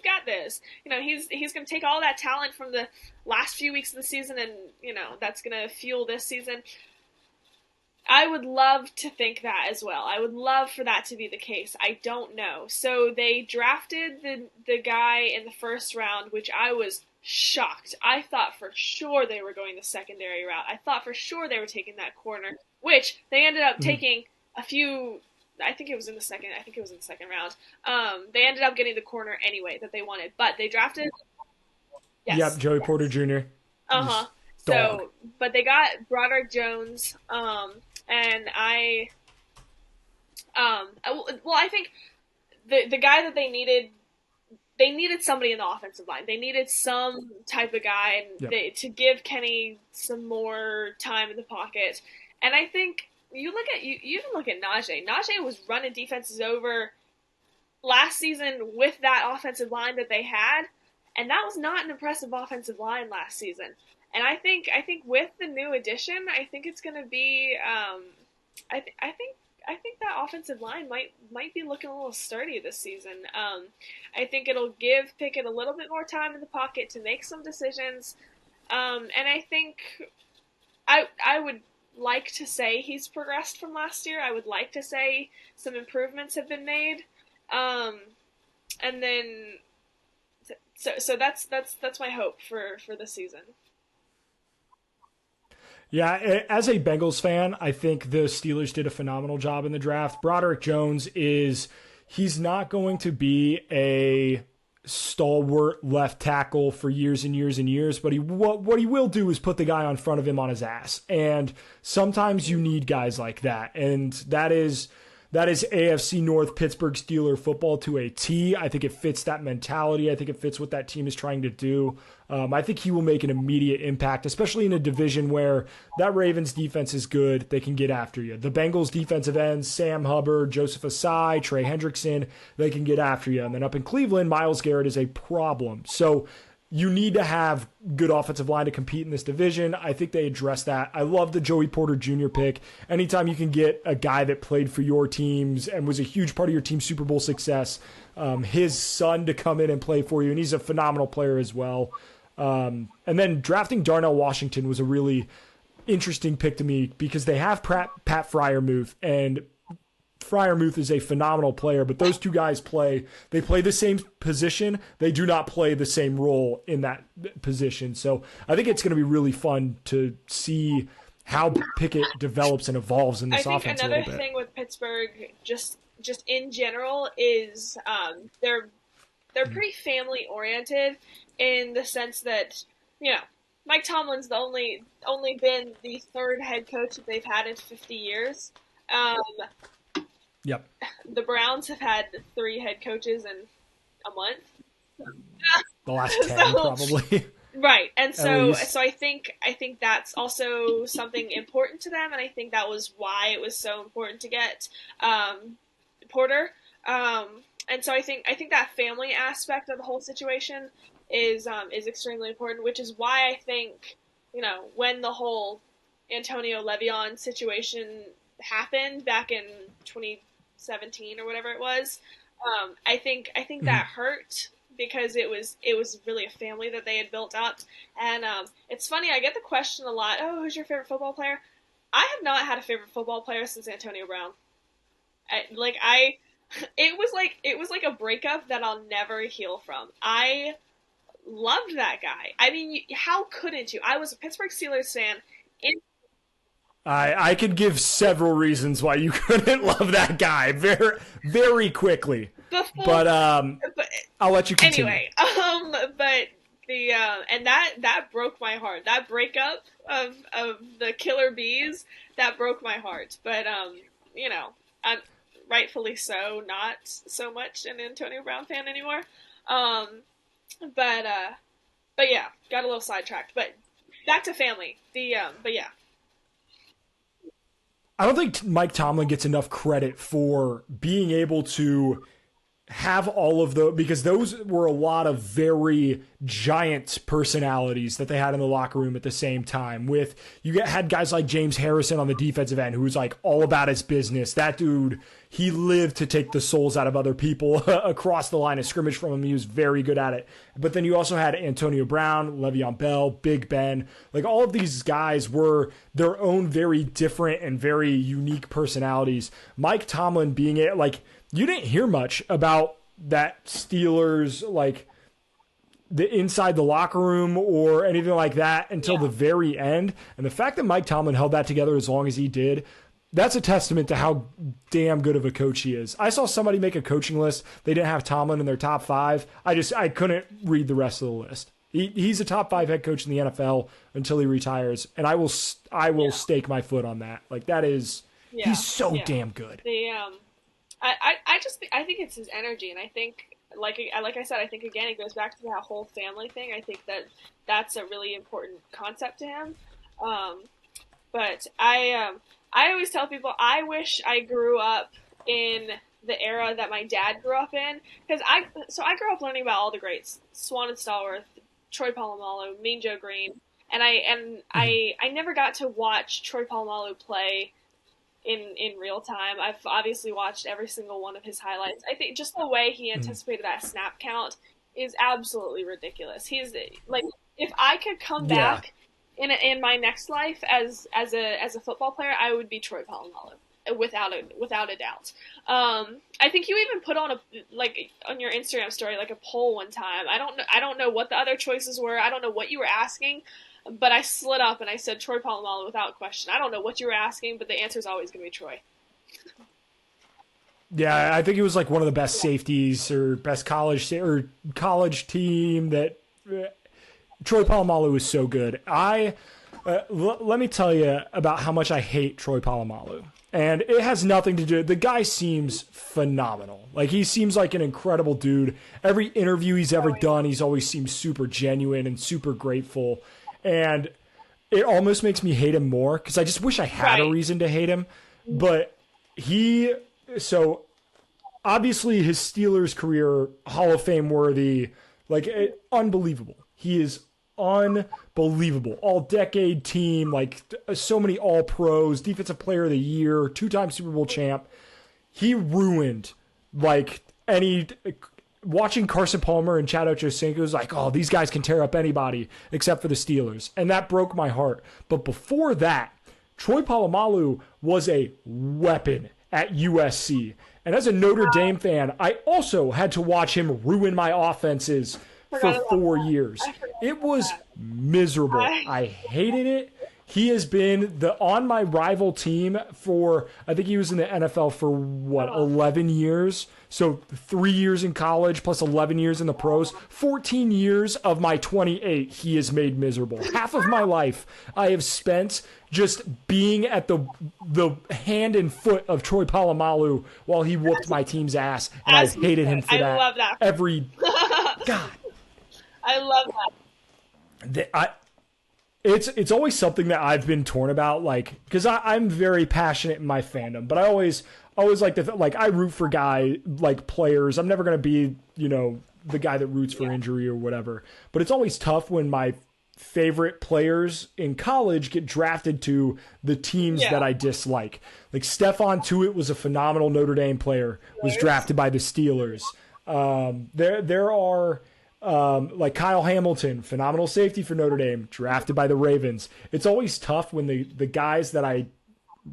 got this. He's going to take all that talent from the last few weeks of the season, and that's going to fuel this season. I would love to think that as well. I would love for that to be the case. I don't know. So they drafted the guy in the first round, which I was shocked. I thought for sure they were going the secondary route. I thought for sure they were taking that corner, which they ended up taking a few. I think it was in the second round. They ended up getting the corner anyway that they wanted, but they drafted. Yes. Yep, Joey Porter Jr. So, but they got Broderick Jones, and I think the guy that they needed somebody in the offensive line. They needed some type of guy to give Kenny some more time in the pocket. And I think you even look at Najee. Najee was running defenses over last season with that offensive line that they had, and that was not an impressive offensive line last season. And I think with the new addition, I think it's going to be. I think that offensive line might be looking a little sturdy this season. I think it'll give Pickett a little bit more time in the pocket to make some decisions. And I think I would like to say he's progressed from last year. I would like to say some improvements have been made. And then so that's my hope for the season. Yeah, as a Bengals fan, I think the Steelers did a phenomenal job in the draft. Broderick Jones he's not going to be a stalwart left tackle for years and years and years, but what he will do is put the guy on front of him on his ass. And sometimes you need guys like that. And that is AFC North Pittsburgh Steeler football to a T. I think it fits that mentality. I think it fits what that team is trying to do. I think he will make an immediate impact, especially in a division where that Ravens defense is good. They can get after you. The Bengals defensive ends, Sam Hubbard, Joseph Asai, Trey Hendrickson, they can get after you. And then up in Cleveland, Myles Garrett is a problem. So you need to have good offensive line to compete in this division. I think they address that. I love the Joey Porter Jr. pick. Anytime you can get a guy that played for your teams and was a huge part of your team's Super Bowl success, his son to come in and play for you, and he's a phenomenal player as well. And then drafting Darnell Washington was a really interesting pick to me because they have Pat Freiermuth, and Freiermuth is a phenomenal player, but those two guys play the same position. They do not play the same role in that position. So I think it's going to be really fun to see how Pickett develops and evolves in this offense a little bit. I think another thing with Pittsburgh, just in general, is they're pretty family oriented in the sense that, Mike Tomlin's only been the third head coach that they've had in 50 years. Yep. The Browns have had 3 head coaches in a month. The last 10, probably. Right. And so I think that's also something important to them, and I think that was why it was so important to get Porter. And so I think that family aspect of the whole situation is extremely important, which is why I think, when the whole Antonio Le'Veon situation happened back in 2017 or whatever it was, I think that hurt because it was really a family that they had built up. And it's funny, I get the question a lot, oh, who's your favorite football player? I have not had a favorite football player since Antonio Brown. It was like a breakup that I'll never heal from. I loved that guy. I mean, how couldn't you? I was a Pittsburgh Steelers fan. I could give several reasons why you couldn't love that guy very, very quickly. But I'll let you continue. Anyway, but the and that broke my heart. That breakup of the Killer Bees, that broke my heart. But I'm rightfully so not so much an Antonio Brown fan anymore. But yeah, got a little sidetracked. But back to family. But yeah. I don't think Mike Tomlin gets enough credit for being able to have all of the, because those were a lot of very giant personalities that they had in the locker room at the same time. With had guys like James Harrison on the defensive end, who was like all about his business. That dude, he lived to take the souls out of other people across the line of scrimmage from him. He was very good at it. But then you also had Antonio Brown, Le'Veon Bell, Big Ben. Like, all of these guys were their own very different and very unique personalities. Mike Tomlin being it, like, you didn't hear much about that Steelers, like, the inside the locker room or anything like that until the very end. And the fact that Mike Tomlin held that together as long as he did, that's a testament to how damn good of a coach he is. I saw somebody make a coaching list. They didn't have Tomlin in their top 5. I couldn't read the rest of the list. He's a top 5 head coach in the NFL until he retires. And I will stake my foot on that. Like, that is, he's so damn good. I think it's his energy, and I think, like I said, I think again it goes back to that whole family thing. I think that's a really important concept to him. But I always tell people I wish I grew up in the era that my dad grew up in, because I grew up learning about all the greats: Swan and Stallworth, Troy Polamalu, Mean Joe Green, and I never got to watch Troy Polamalu play in real time. I've obviously watched every single one of his highlights. I think just the way he anticipated that snap count is absolutely ridiculous. He's like, if I could come back in my next life as a football player, I would be Troy Polamalu without a doubt. I think you even put on on your Instagram story like a poll one time. I don't know what the other choices were. I don't know what you were asking. But I slid up and I said Troy Polamalu without question. I don't know what you were asking, but the answer is always going to be Troy. Yeah, I think it was like one of the best safeties or best college team that Troy Polamalu is so good. Let me tell you about how much I hate Troy Polamalu. And it has nothing to do, the guy seems phenomenal. Like, he seems like an incredible dude. Every interview he's ever done, he's always seemed super genuine and super grateful. And it almost makes me hate him more, because I just wish I had a reason to hate him. But so obviously his Steelers career, Hall of Fame worthy, like, unbelievable. He is unbelievable. All-decade team, like, so many all-pros, defensive player of the year, 2-time Super Bowl champ. He ruined, like, watching Carson Palmer and Chad Ochocinco was like, oh, these guys can tear up anybody except for the Steelers. And that broke my heart. But before that, Troy Polamalu was a weapon at USC. And as a Notre Dame fan, I also had to watch him ruin my offenses for 4 years. It was miserable. I hated it. He has been on my rival team for, I think he was in the NFL for 11 years. So 3 years in college plus 11 years in the pros. 14 years of my 28 he has made miserable. Half of my life I have spent just being at the hand and foot of Troy Polamalu while he whooped my team's ass. And I hated him for that. I love that. God. I love that. It's always something that I've been torn about, like, because I'm very passionate in my fandom, but I always like to I root for players. I'm never going to be, the guy that roots for injury or whatever. But it's always tough when my favorite players in college get drafted to the teams that I dislike. Like, Stephon Tuitt was a phenomenal Notre Dame player, was drafted by the Steelers. There are like Kyle Hamilton, phenomenal safety for Notre Dame, drafted by the Ravens. It's always tough when the guys that I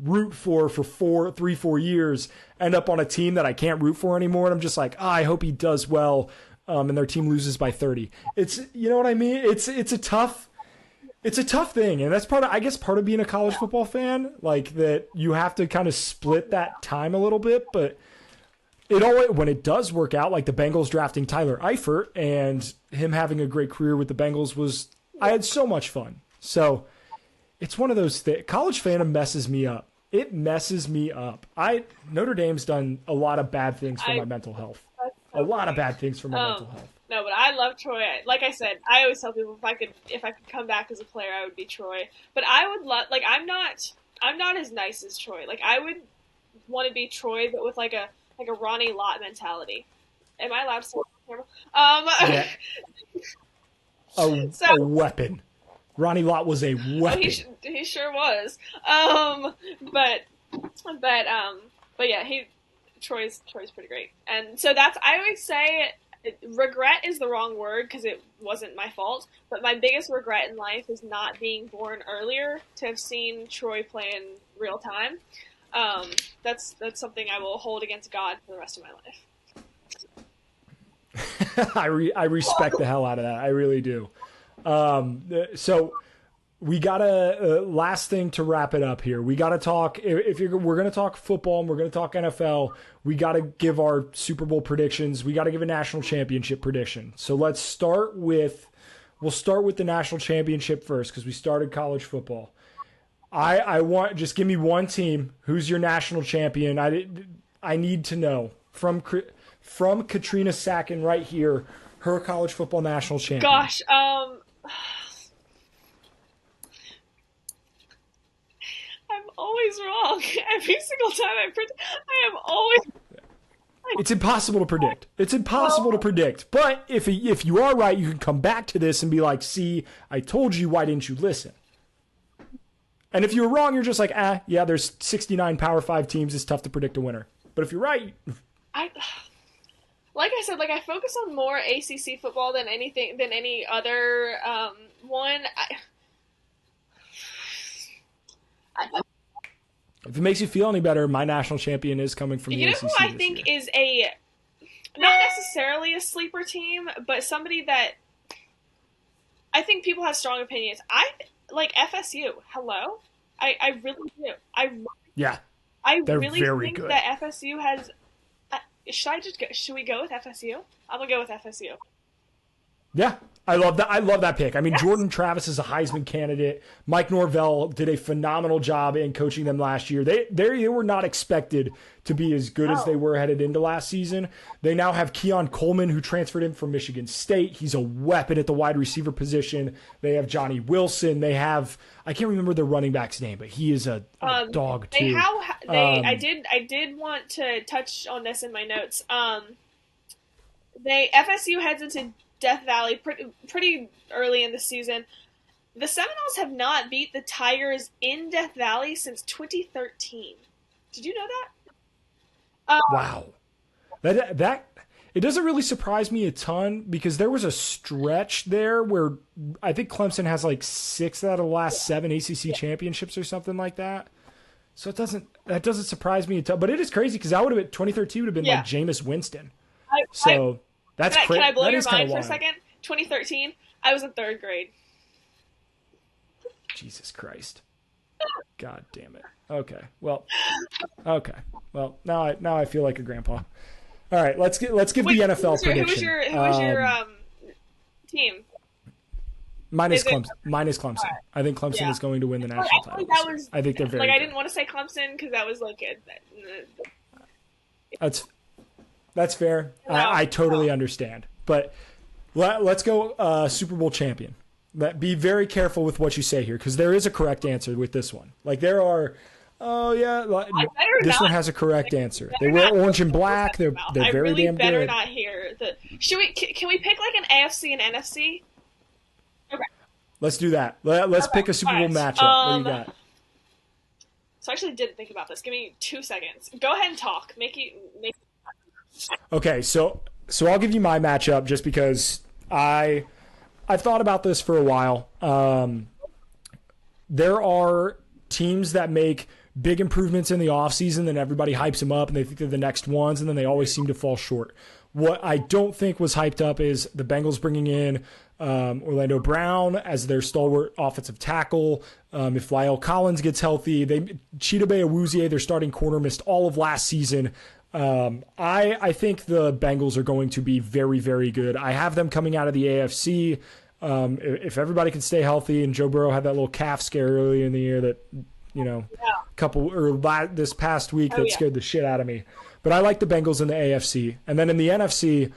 root for 4 years end up on a team that I can't root for anymore. And I'm just like, I hope he does well. And their team loses by 30. It's, you know what I mean? It's a tough thing. And that's part of being a college football fan, like, that you have to kind of split that time a little bit, but when it does work out, like the Bengals drafting Tyler Eifert and him having a great career with the Bengals I had so much fun. So it's one of those things. College fandom messes me up. It messes me up. Notre Dame's done a lot of bad things for my mental health. A lot of bad things for my mental health. No, but I love Troy. Like I said, I always tell people if I could come back as a player, I would be Troy. But I would love, like, I'm not as nice as Troy. Like, I would want to be Troy, but with like a Ronnie Lott mentality. Am I allowed to say camera? Yeah. A weapon. Ronnie Lott was a weapon. He sure was. But yeah, Troy's pretty great. And so I always say regret is the wrong word because it wasn't my fault. But my biggest regret in life is not being born earlier to have seen Troy play in real time. That's something I will hold against God for the rest of my life. I respect the hell out of that. I really do. So we got a last thing to wrap it up here. We got to talk, we're going to talk football and we're going to talk NFL. We got to give our Super Bowl predictions. We got to give a national championship prediction. So we'll start with the national championship first because we started college football. I want, just give me one team. Who's your national champion? I need to know from Katrina Sachon right here, her college football national champion. Gosh, I'm always wrong. Every single time I am always. It's impossible to predict. It's impossible to predict. But if you are right, you can come back to this and be like, see, I told you, why didn't you listen? And if you're wrong, you're just like, yeah, there's 69 Power 5 teams. It's tough to predict a winner. But if you're right... Like I said, I focus on more ACC football than any other one. If it makes you feel any better, my national champion is coming from the ACC. You know who I think is not necessarily a sleeper team, but somebody that I think people have strong opinions. I like FSU. Hello? I really do. I really think good. That FSU has... Should we go with FSU? I'm going to go with FSU. Yeah, I love that. I love that pick. I mean, yes. Jordan Travis is a Heisman candidate. Mike Norvell did a phenomenal job in coaching them last year. They were not expected to be as good as they were headed into last season. They now have Keon Coleman, who transferred in from Michigan State. He's a weapon at the wide receiver position. They have Johnny Wilson. They have, I can't remember the running back's name, but he is a dog too. I did want to touch on this in my notes. FSU heads into Death Valley pretty early in the season. The Seminoles have not beat the Tigers in Death Valley since 2013. Did you know that? Wow. That it doesn't really surprise me a ton because there was a stretch there where I think Clemson has 6 out of the last 7 ACC championships or something like that. So that doesn't surprise me a ton. But it is crazy because that would have been 2013 would have been Jameis Winston. That's crazy. Can I blow your mind for a second? 2013, I was in 3rd grade. Jesus Christ. God damn it. Okay. Well, now I feel like a grandpa. All right, let's give the NFL prediction. Who was your team? Mine is Clemson. Right. I think Clemson is going to win the national title. I think they're very I didn't want to say Clemson because that was That's fair. I totally understand. But let's go Super Bowl champion. Be very careful with what you say here because there is a correct answer with this one. There are, this one has a correct answer. They wear orange and black. They're very damn good. I better not hear. Can we pick an AFC and NFC? Okay. Let's do that. Let's pick a Super Bowl matchup. What do you got? So I actually didn't think about this. Give me 2 seconds. Go ahead and talk. Okay, so I'll give you my matchup just because I've thought about this for a while. There are teams that make big improvements in the offseason, then everybody hypes them up and they think they're the next ones, and then they always seem to fall short. What I don't think was hyped up is the Bengals bringing in Orlando Brown as their stalwart offensive tackle. If Lyle Collins gets healthy, Chidobe Awuzie, their starting corner, missed all of last season. I think the Bengals are going to be very, very good. I have them coming out of the AFC. If everybody can stay healthy, and Joe Burrow had that little calf scare early in the year that, this past week that scared the shit out of me. But I like the Bengals in the AFC. And then in the NFC,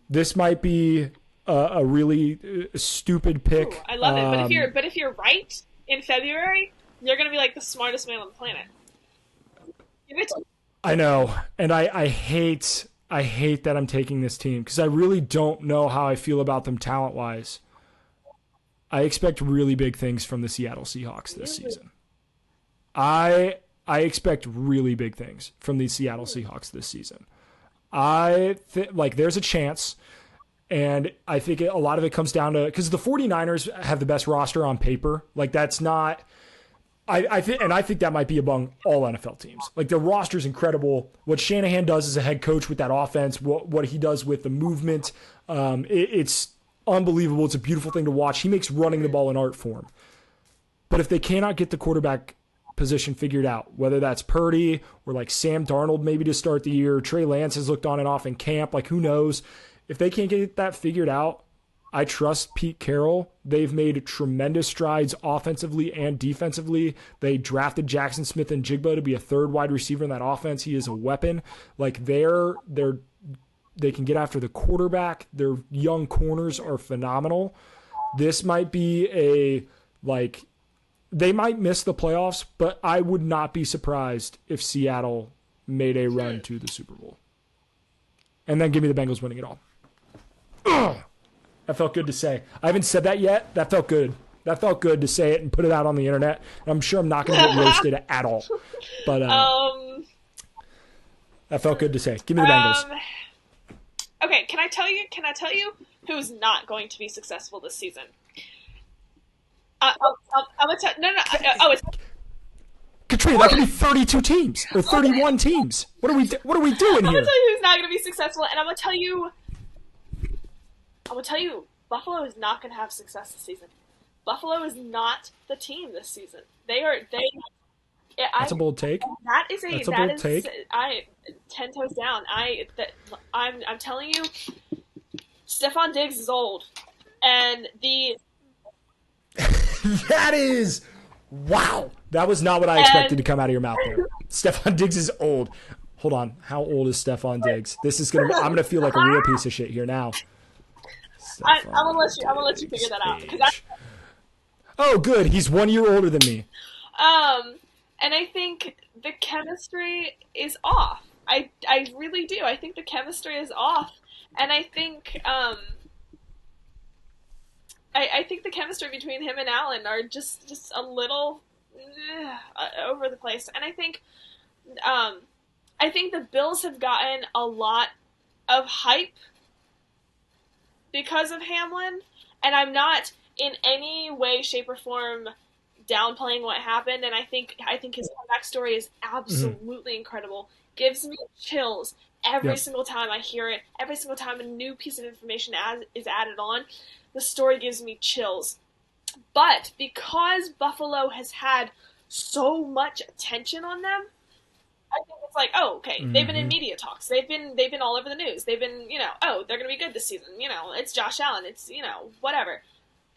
this might be a really stupid pick. Ooh, I love it. But if you're right in February, you're going to be the smartest man on the planet. Give it to me. I know, and I hate I hate that I'm taking this team because I really don't know how I feel about them talent-wise. I expect really big things from the Seattle Seahawks this season. I expect really big things from the Seattle Seahawks this season. There's a chance, and I think a lot of it comes down to because the 49ers have the best roster on paper. Like that's not. I think that might be among all NFL teams. Like the roster's incredible. What Shanahan does as a head coach with that offense, what he does with the movement, it's unbelievable. It's a beautiful thing to watch. He makes running the ball an art form. But if they cannot get the quarterback position figured out, whether that's Purdy or like Sam Darnold maybe to start the year, Trey Lance has looked on and off in camp, like who knows? If they can't get that figured out, I trust Pete Carroll. They've made tremendous strides offensively and defensively. They drafted Jackson Smith and Jigba to be a third wide receiver in that offense. He is a weapon. Like they can get after the quarterback. Their young corners are phenomenal. This might be they might miss the playoffs, but I would not be surprised if Seattle made a run to the Super Bowl. And then give me the Bengals winning it all. Ugh. That felt good to say. I haven't said that yet. That felt good. That felt good to say it and put it out on the internet. And I'm sure I'm not going to get roasted at all. But that felt good to say. Give me the Bengals. Okay, can I tell you who's not going to be successful this season? I'm gonna tell. No. It's Katrina, that could be 32 teams or 31 teams. What are we doing here? I'm gonna tell you who's not going to be successful, and I'm gonna tell you, Buffalo is not going to have success this season. Buffalo is not the team this season. That's a bold take. That's a bold take. 10 toes down. I'm telling you, Stephon Diggs is old, and that is wow. That was not what I expected to come out of your mouth there. Stephon Diggs is old. Hold on. How old is Stephon Diggs? I'm gonna feel like a real piece of shit here now. I'm gonna let you figure that out. Oh, good. He's 1 year older than me. And I think the chemistry is off. I really do. I think the chemistry is off, and I think I think the chemistry between him and Allen are just a little over the place, and I think the Bills have gotten a lot of hype because of Hamlin, and I'm not in any way, shape, or form downplaying what happened, and I think his comeback story is absolutely incredible. Gives me chills every single time I hear it. Every single time a new piece of information is added on, the story gives me chills. But because Buffalo has had so much attention on them, I think it's like, oh, okay, they've been in media talks. They've been all over the news. They've been, oh, they're going to be good this season. It's Josh Allen. It's, whatever.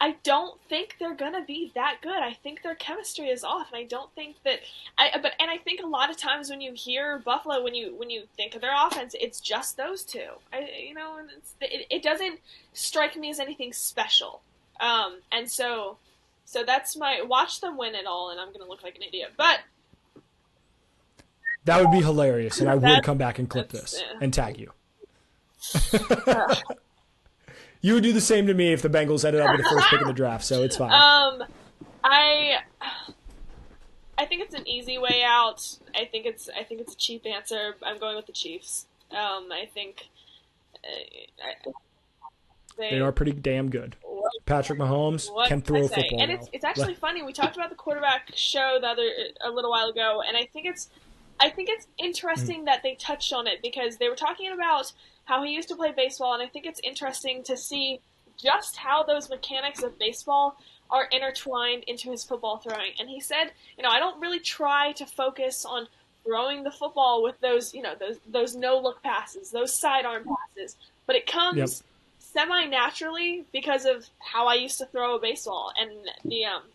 I don't think they're going to be that good. I think their chemistry is off, and I don't think that I think a lot of times when you hear Buffalo, when you think of their offense, it's just those two. It doesn't strike me as anything special. And so that's my watch them win it all, and I'm going to look like an idiot. But that would be hilarious, and I would come back and clip this and tag you. You would do the same to me if the Bengals ended up with the first pick in the draft, so it's fine. I think it's an easy way out. I think it's a cheap answer. I'm going with the Chiefs. I think they are pretty damn good. Patrick Mahomes can throw a football. And it's actually funny. We talked about the quarterback show a little while ago, and I think it's interesting that they touched on it because they were talking about how he used to play baseball, and I think it's interesting to see just how those mechanics of baseball are intertwined into his football throwing. And he said, I don't really try to focus on throwing the football with those no-look passes, those sidearm passes, but it comes semi-naturally because of how I used to throw a baseball, and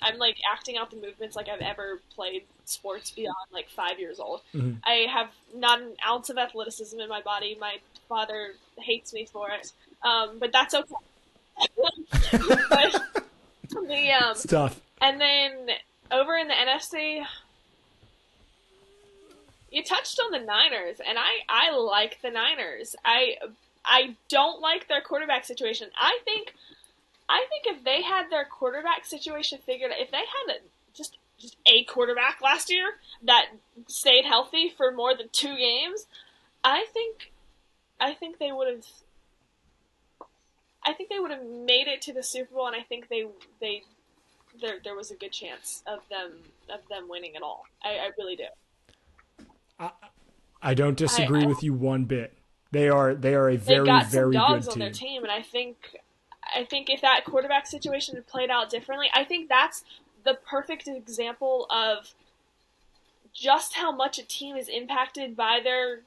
I'm like acting out the movements like I've ever played sports beyond like 5 years old. I have not an ounce of athleticism in my body. My father hates me for it, but that's okay. It's tough. And then over in the NFC, You touched on the Niners, and I like the Niners. I don't like their quarterback situation. I think if they had their quarterback situation figured out, if they had just a quarterback last year that stayed healthy for more than 2 games, I think they would have. I think they would have made it to the Super Bowl, and I think there was a good chance of them winning it all. I really do. I don't disagree with you one bit. They are a very, very good team. They got some dogs on their team, and I think if that quarterback situation had played out differently, I think that's the perfect example of just how much a team is impacted by their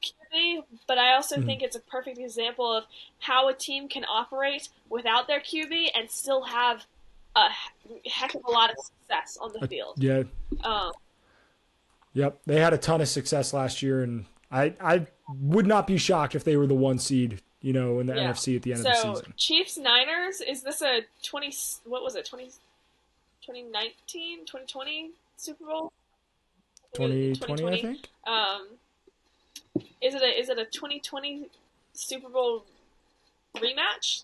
QB, but I also think it's a perfect example of how a team can operate without their QB and still have a heck of a lot of success on the field. Yeah. Yep. They had a ton of success last year, and I would not be shocked if they were the 1 seed, in the NFC at the end of the season. So, Chiefs Niners, is this a 2020 Super Bowl? 2020, I think. Is it a 2020 Super Bowl rematch?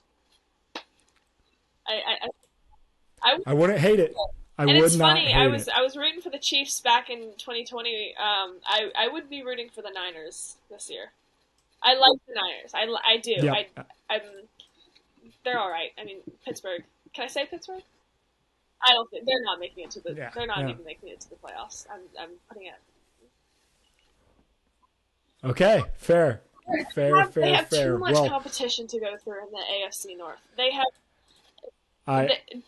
I wouldn't hate it. I would it's not funny. hate I it. was rooting for the Chiefs back in 2020. I would be rooting for the Niners this year. I like the Niners. I do. Yep. They're all right. I mean, Pittsburgh. Can I say Pittsburgh? I don't think they're not making it to the. They're not even making it to the playoffs. I'm putting it. Okay, fair. They have too much competition to go through in the AFC North. They have.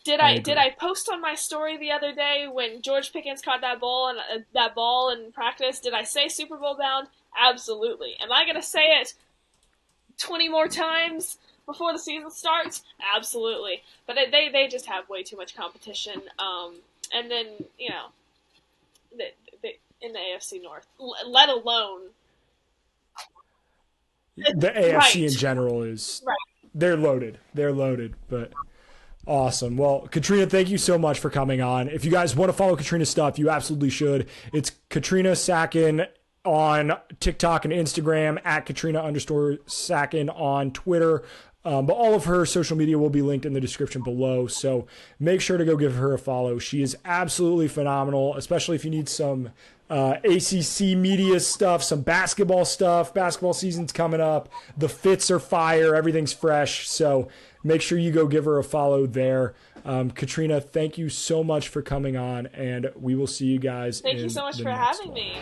Did I post on my story the other day when George Pickens caught that ball in practice? Did I say Super Bowl bound? Absolutely. Am I going to say it 20 more times before the season starts? Absolutely. But they just have way too much competition. And then in the AFC North, let alone. The AFC in general is they're loaded. They're loaded, but awesome. Well, Katrina, thank you so much for coming on. If you guys want to follow Katrina's stuff, you absolutely should. It's Katrina Sachon on TikTok and Instagram, at Katrina_Sachon on Twitter. But all of her social media will be linked in the description below. So make sure to go give her a follow. She is absolutely phenomenal, especially if you need some ACC Media stuff, some basketball stuff. Basketball season's coming up. The fits are fire. Everything's fresh. So make sure you go give her a follow there. Katrina, thank you so much for coming on, and we will see you guys. Thank you so much for having me.